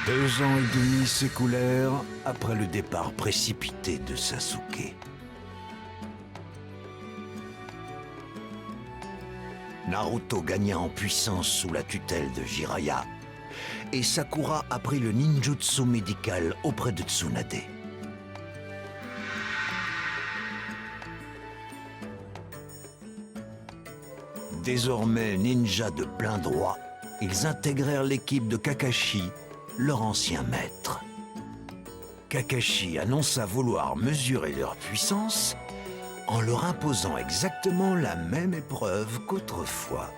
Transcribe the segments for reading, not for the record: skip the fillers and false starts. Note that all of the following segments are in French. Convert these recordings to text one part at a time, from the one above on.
2 ans et demi s'écoulèrent après le départ précipité de Sasuke. Naruto gagna en puissance sous la tutelle de Jiraiya, et Sakura apprit le ninjutsu médical auprès de Tsunade. Désormais ninjas de plein droit, ils intégrèrent l'équipe de Kakashi, leur ancien maître. Kakashi annonça vouloir mesurer leur puissance en leur imposant exactement la même épreuve qu'autrefois.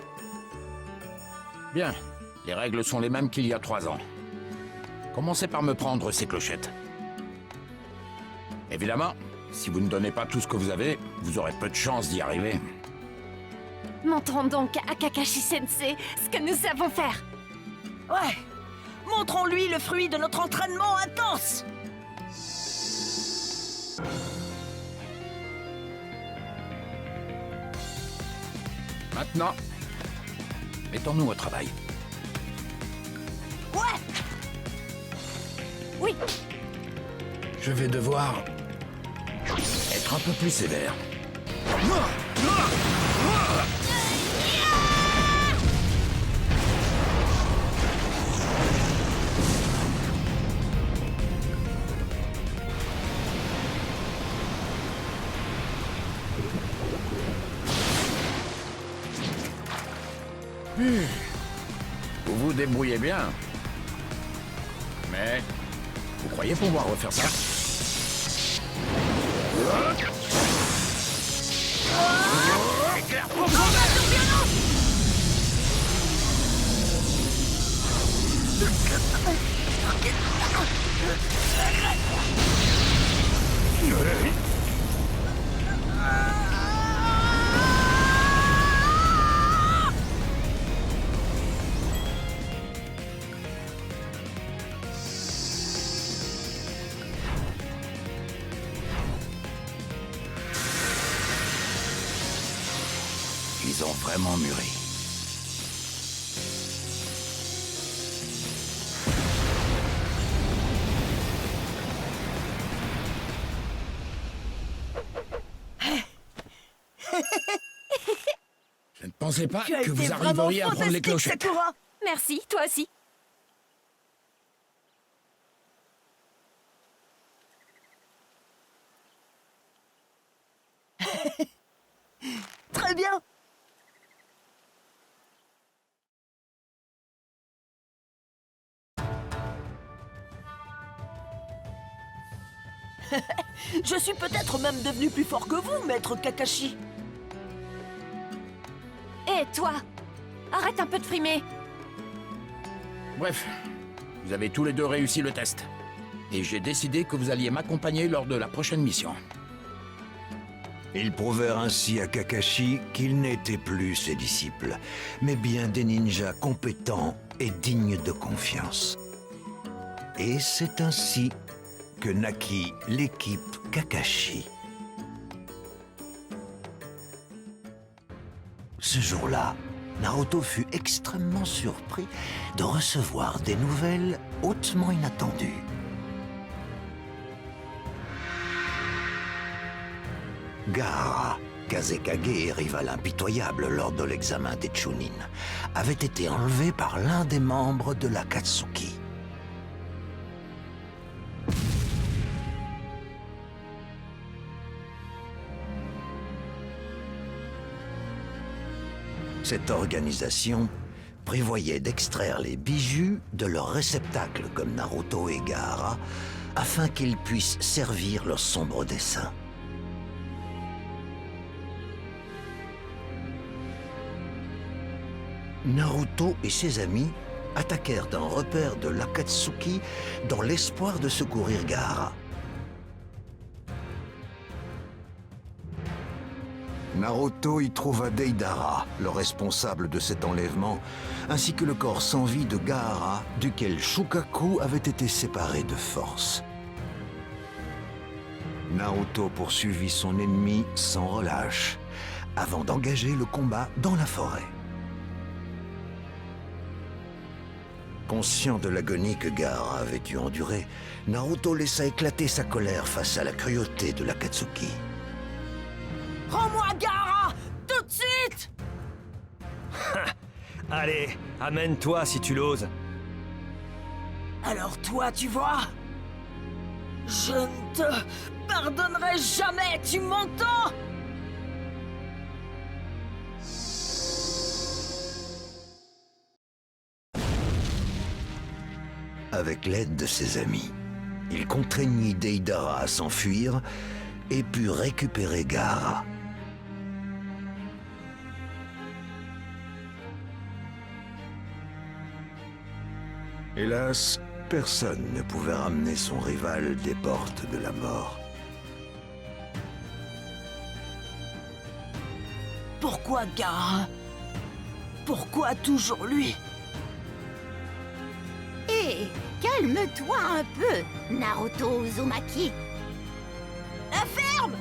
Bien, les règles sont les mêmes qu'il y a 3 ans. Commencez par me prendre ces clochettes. Évidemment, si vous ne donnez pas tout ce que vous avez, vous aurez peu de chance d'y arriver. Montrons donc à Kakashi Sensei ce que nous savons faire. Ouais. Montrons-lui le fruit de notre entraînement intense. Maintenant, mettons-nous au travail. Ouais. Oui, Je vais devoir être un peu plus sévère. Vous vous débrouillez bien. Mais vous croyez pouvoir refaire ça? Éclair profondeur! Ils ont vraiment mûri. Je ne pensais pas Tu as que été vous vraiment arriveriez à prendre les fantastique, clochettes. Sakura. merci, toi aussi. Très bien. Je suis peut-être même devenu plus fort que vous, maître Kakashi. Et toi, arrête un peu de frimer. Bref, vous avez tous les deux réussi le test. Et j'ai décidé que vous alliez m'accompagner lors de la prochaine mission. Ils prouvèrent ainsi à Kakashi qu'ils n'étaient plus ses disciples, mais bien des ninjas compétents et dignes de confiance. Et c'est ainsi que naquit l'équipe Kakashi. Ce jour-là, Naruto fut extrêmement surpris de recevoir des nouvelles hautement inattendues. Gaara, Kazekage et rival impitoyable lors de l'examen des Chunin, avait été enlevé par l'un des membres de l'Akatsuki. Cette organisation prévoyait d'extraire les bijoux de leur réceptacle comme Naruto et Gaara afin qu'ils puissent servir leur sombre dessein. Naruto et ses amis attaquèrent un repère de l'Akatsuki dans l'espoir de secourir Gaara. Naruto y trouva Deidara, le responsable de cet enlèvement, ainsi que le corps sans vie de Gaara, duquel Shukaku avait été séparé de force. Naruto poursuivit son ennemi sans relâche, avant d'engager le combat dans la forêt. Conscient de l'agonie que Gaara avait dû endurer, Naruto laissa éclater sa colère face à la cruauté de l'Akatsuki. Rends-moi Gaara! Tout de suite! Allez, amène-toi si tu l'oses. Alors toi, tu vois? Je ne te pardonnerai jamais, tu m'entends? Avec l'aide de ses amis, il contraignit Deidara à s'enfuir et put récupérer Gaara. Hélas, personne ne pouvait ramener son rival des portes de la mort. Pourquoi Gaara? Pourquoi toujours lui? Hé, calme-toi un peu, Naruto Uzumaki. Ferme!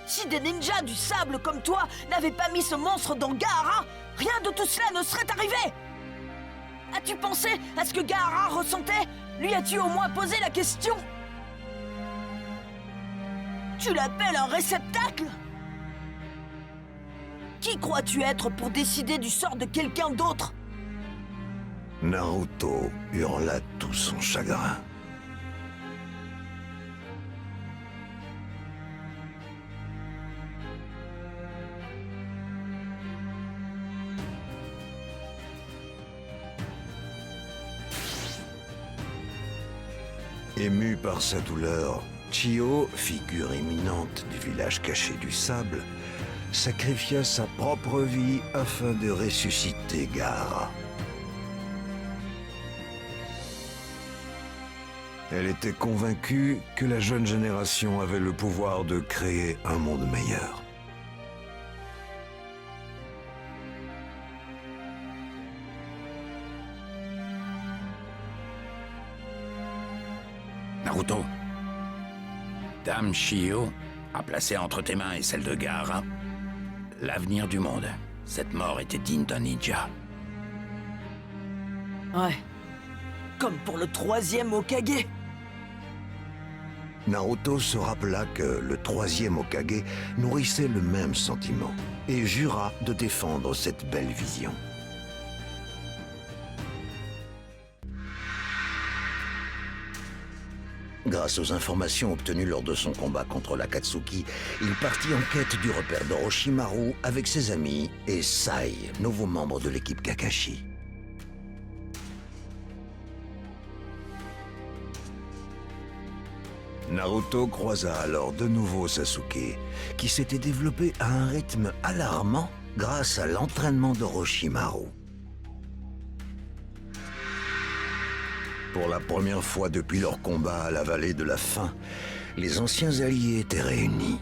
Si des ninjas du sable comme toi n'avaient pas mis ce monstre dans Gaara, rien de tout cela ne serait arrivé! As-tu pensé à ce que Gaara ressentait? Lui as-tu au moins posé la question? Tu l'appelles un réceptacle? Qui crois-tu être pour décider du sort de quelqu'un d'autre? Naruto hurla tout son chagrin. Ému par sa douleur, Chiyo, figure éminente du village caché du sable, sacrifia sa propre vie afin de ressusciter Gaara. Elle était convaincue que la jeune génération avait le pouvoir de créer un monde meilleur. Naruto, Dame Chiyo a placé entre tes mains et celles de Gaara l'avenir du monde. Cette mort était digne d'un ninja. Ouais. Comme pour le 3e Hokage. Naruto se rappela que le 3e Hokage nourrissait le même sentiment et jura de défendre cette belle vision. Grâce aux informations obtenues lors de son combat contre l'Akatsuki, il partit en quête du repère d'Orochimaru avec ses amis et Sai, nouveau membre de l'équipe Kakashi. Naruto croisa alors de nouveau Sasuke, qui s'était développé à un rythme alarmant grâce à l'entraînement d'Orochimaru. Pour la première fois depuis leur combat à la vallée de la faim, les anciens alliés étaient réunis.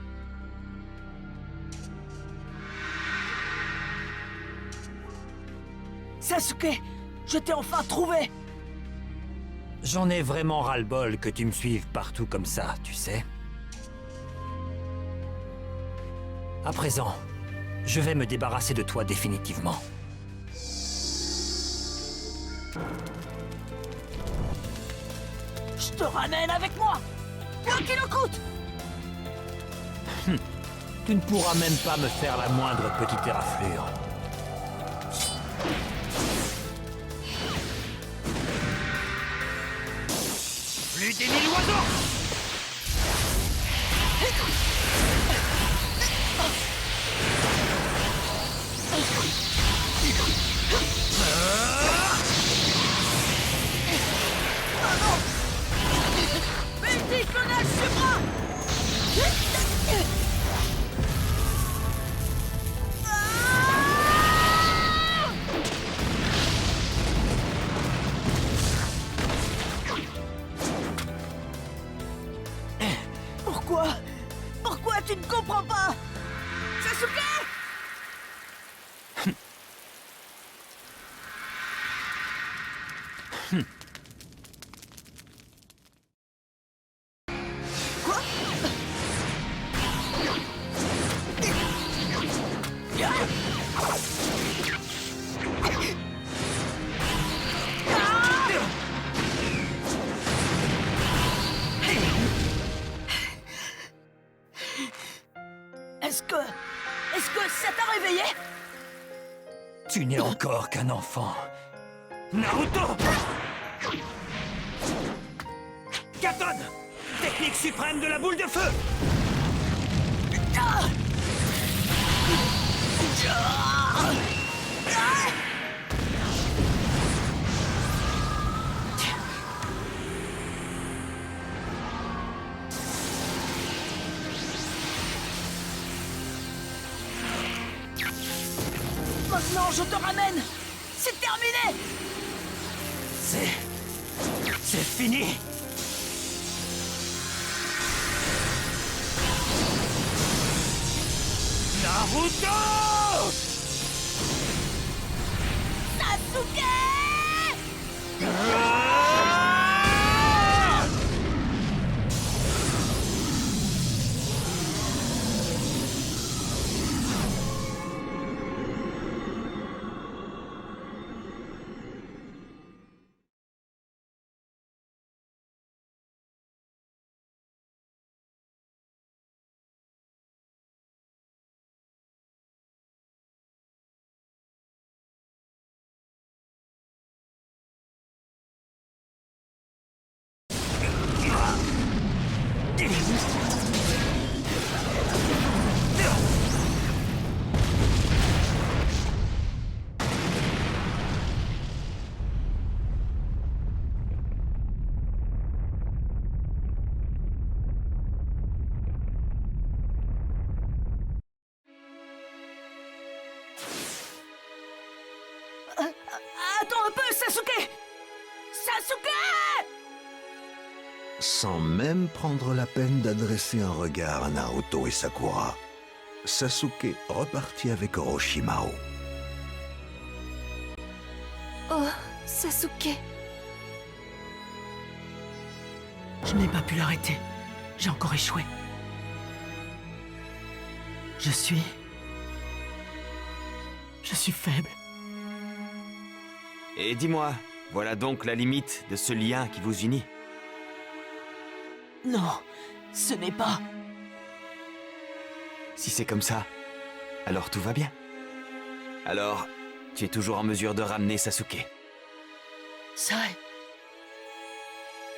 Sasuke, je t'ai enfin trouvé! J'en ai vraiment ras-le-bol que tu me suives partout comme ça, tu sais. À présent, je vais me débarrasser de toi définitivement. Je te ramène avec moi! Quoi qu'il en coûte! Tu ne pourras même pas me faire la moindre petite éraflure. Plus des 1000 oiseaux! Multi clonage supra! Pourquoi? Pourquoi tu ne comprends pas? Sasuke! Quoi? Est-ce que ça t'a réveillé? Tu n'es encore qu'un enfant. Naruto! Katon! Technique suprême de la boule de feu! Ah! Ah! Ah! Maintenant, je te ramène! C'est terminé! C'est fini! Naruto! Sasuke! Attends un peu, Sasuke! Sasuke! Sans même prendre la peine d'adresser un regard à Naruto et Sakura, Sasuke repartit avec Orochimaru. Oh, Sasuke. Je n'ai pas pu l'arrêter. J'ai encore échoué. Je suis faible. Et dis-moi, voilà donc la limite de ce lien qui vous unit. Non, ce n'est pas... Si c'est comme ça, alors tout va bien. Alors, tu es toujours en mesure de ramener Sasuke. Ça est.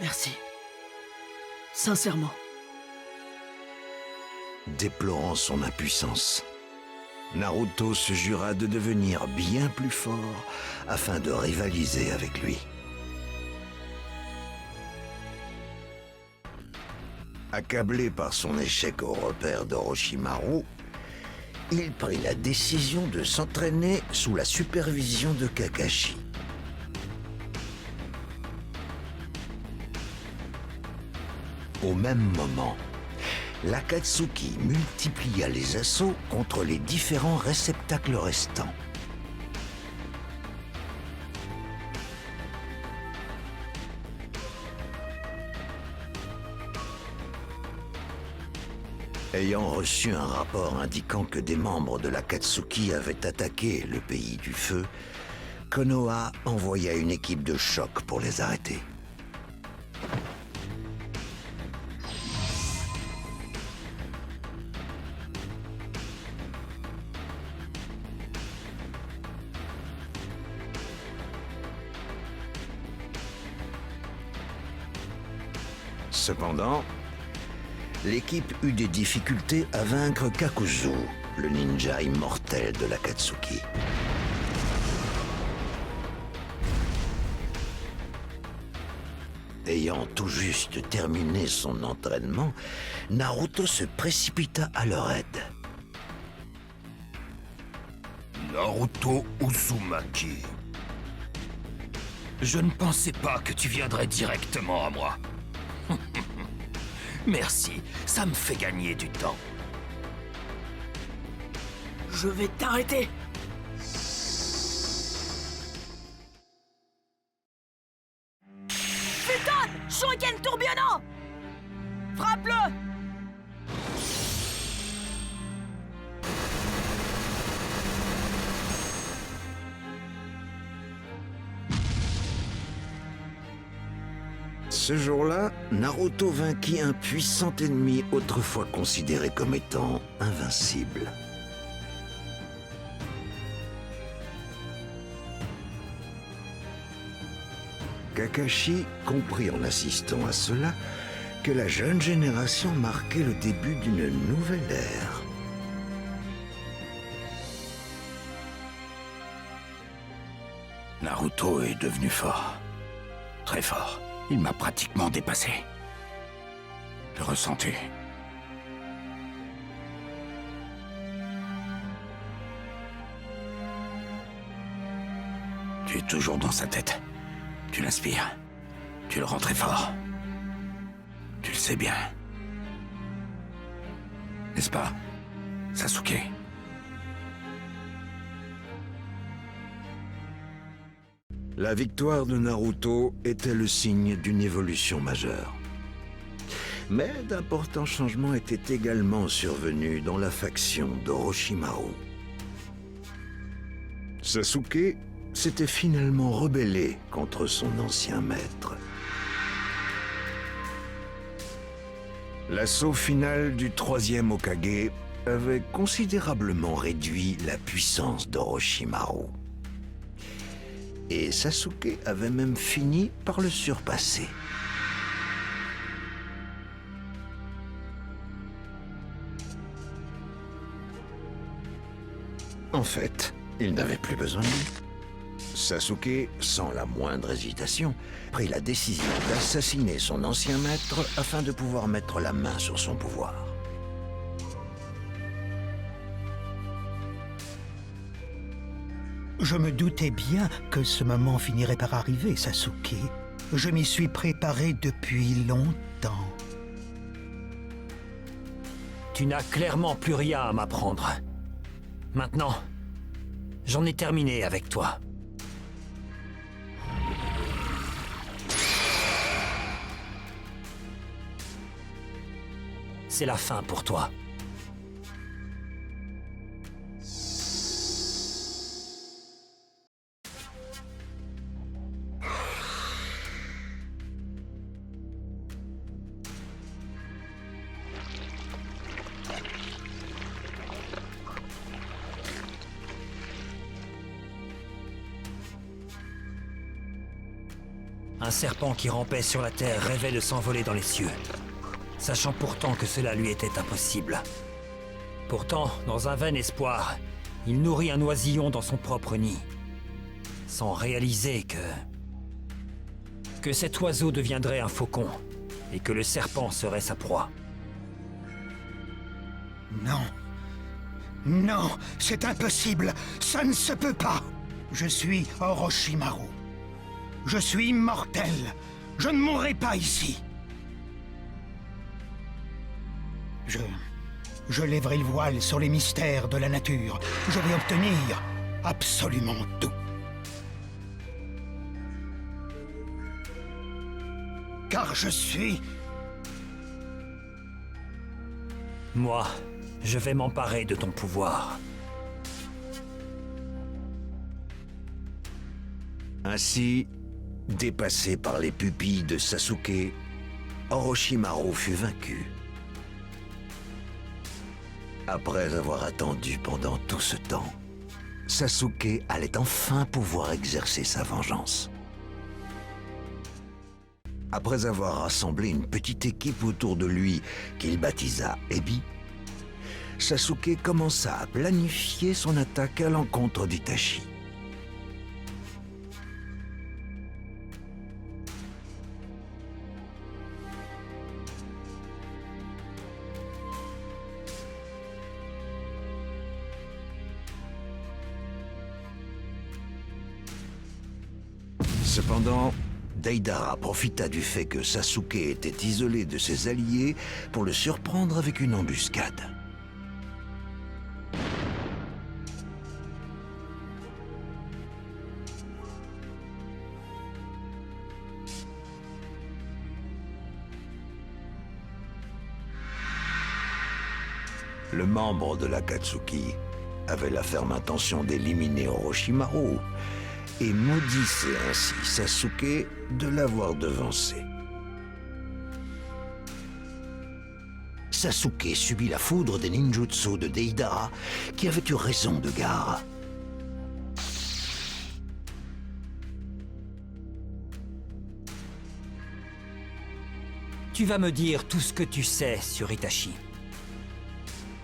Merci. Sincèrement. Déplorant son impuissance, Naruto se jura de devenir bien plus fort afin de rivaliser avec lui. Accablé par son échec au repère d'Orochimaru, il prit la décision de s'entraîner sous la supervision de Kakashi. Au même moment, l'Akatsuki multiplia les assauts contre les différents réceptacles restants. Ayant reçu un rapport indiquant que des membres de l'Akatsuki avaient attaqué le pays du feu, Konoha envoya une équipe de choc pour les arrêter. Cependant, l'équipe eut des difficultés à vaincre Kakuzu, le ninja immortel de l'Akatsuki. Ayant tout juste terminé son entraînement, Naruto se précipita à leur aide. Naruto Uzumaki. Je ne pensais pas que tu viendrais directement à moi. Merci, ça me fait gagner du temps. Je vais t'arrêter. Futon! Shuriken tourbillonnant! Frappe-le! Ce jour-là, Naruto vainquit un puissant ennemi autrefois considéré comme étant invincible. Kakashi comprit en assistant à cela que la jeune génération marquait le début d'une nouvelle ère. Naruto est devenu fort. Très fort. Il m'a pratiquement dépassé. Le ressentais. Tu es toujours dans sa tête. Tu l'inspires. Tu le rends très fort. Tu le sais bien. N'est-ce pas, Sasuke? La victoire de Naruto était le signe d'une évolution majeure. Mais d'importants changements étaient également survenus dans la faction d'Orochimaru. Sasuke s'était finalement rebellé contre son ancien maître. L'assaut final du troisième Hokage avait considérablement réduit la puissance d'Orochimaru. Et Sasuke avait même fini par le surpasser. En fait, il n'avait plus besoin de lui. Sasuke, sans la moindre hésitation, prit la décision d'assassiner son ancien maître afin de pouvoir mettre la main sur son pouvoir. Je me doutais bien que ce moment finirait par arriver, Sasuke. Je m'y suis préparé depuis longtemps. Tu n'as clairement plus rien à m'apprendre. Maintenant, j'en ai terminé avec toi. C'est la fin pour toi. Un serpent qui rampait sur la terre rêvait de s'envoler dans les cieux, sachant pourtant que cela lui était impossible. Pourtant, dans un vain espoir, il nourrit un oisillon dans son propre nid, sans réaliser que cet oiseau deviendrait un faucon, et que le serpent serait sa proie. Non. Non, c'est impossible. Ça ne se peut pas. Je suis Orochimaru. Je suis immortel. Je ne mourrai pas ici. Je lèverai le voile sur les mystères de la nature. Je vais obtenir absolument tout. Car je suis... Moi, je vais m'emparer de ton pouvoir. Ainsi, dépassé par les pupilles de Sasuke, Orochimaru fut vaincu. Après avoir attendu pendant tout ce temps, Sasuke allait enfin pouvoir exercer sa vengeance. Après avoir rassemblé une petite équipe autour de lui qu'il baptisa Ebi, Sasuke commença à planifier son attaque à l'encontre d'Itachi. Cependant, Deidara profita du fait que Sasuke était isolé de ses alliés pour le surprendre avec une embuscade. Le membre de l'Akatsuki avait la ferme intention d'éliminer Orochimaru et maudissait ainsi Sasuke de l'avoir devancé. Sasuke subit la foudre des ninjutsu de Deidara, qui avait eu raison de Gaara. Tu vas me dire tout ce que tu sais sur Itachi.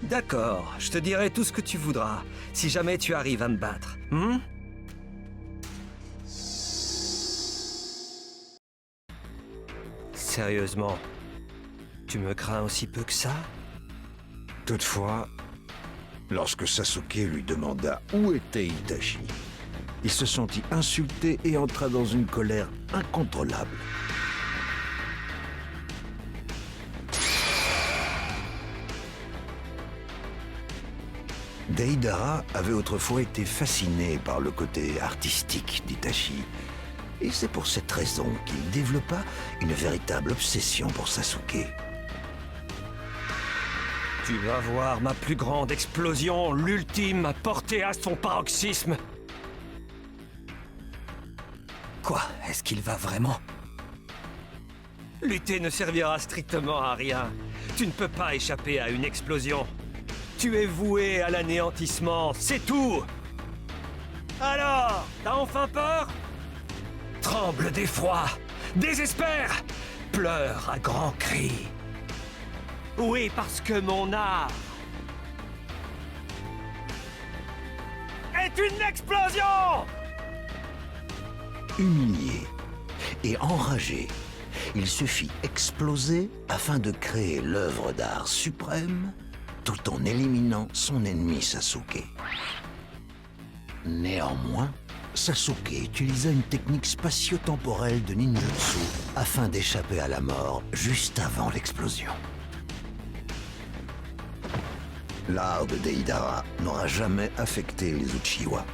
D'accord, je te dirai tout ce que tu voudras, si jamais tu arrives à me battre. Hmm? Sérieusement, tu me crains aussi peu que ça? Toutefois, lorsque Sasuke lui demanda où était Itachi, il se sentit insulté et entra dans une colère incontrôlable. Deidara avait autrefois été fasciné par le côté artistique d'Itachi, et c'est pour cette raison qu'il développa une véritable obsession pour Sasuke. Tu vas voir ma plus grande explosion, l'ultime, portée à son paroxysme. Quoi? Est-ce qu'il va vraiment? Lutter ne servira strictement à rien. Tu ne peux pas échapper à une explosion. Tu es voué à l'anéantissement, c'est tout! Alors, t'as enfin peur? Tremble d'effroi, désespère, pleure à grands cris. Oui, parce que mon art est une explosion! Humilié et enragé, il se fit exploser afin de créer l'œuvre d'art suprême tout en éliminant son ennemi Sasuke. Néanmoins, Sasuke utilisa une technique spatio-temporelle de ninjutsu afin d'échapper à la mort juste avant l'explosion. L'art de Deidara n'aura jamais affecté les Uchiwa.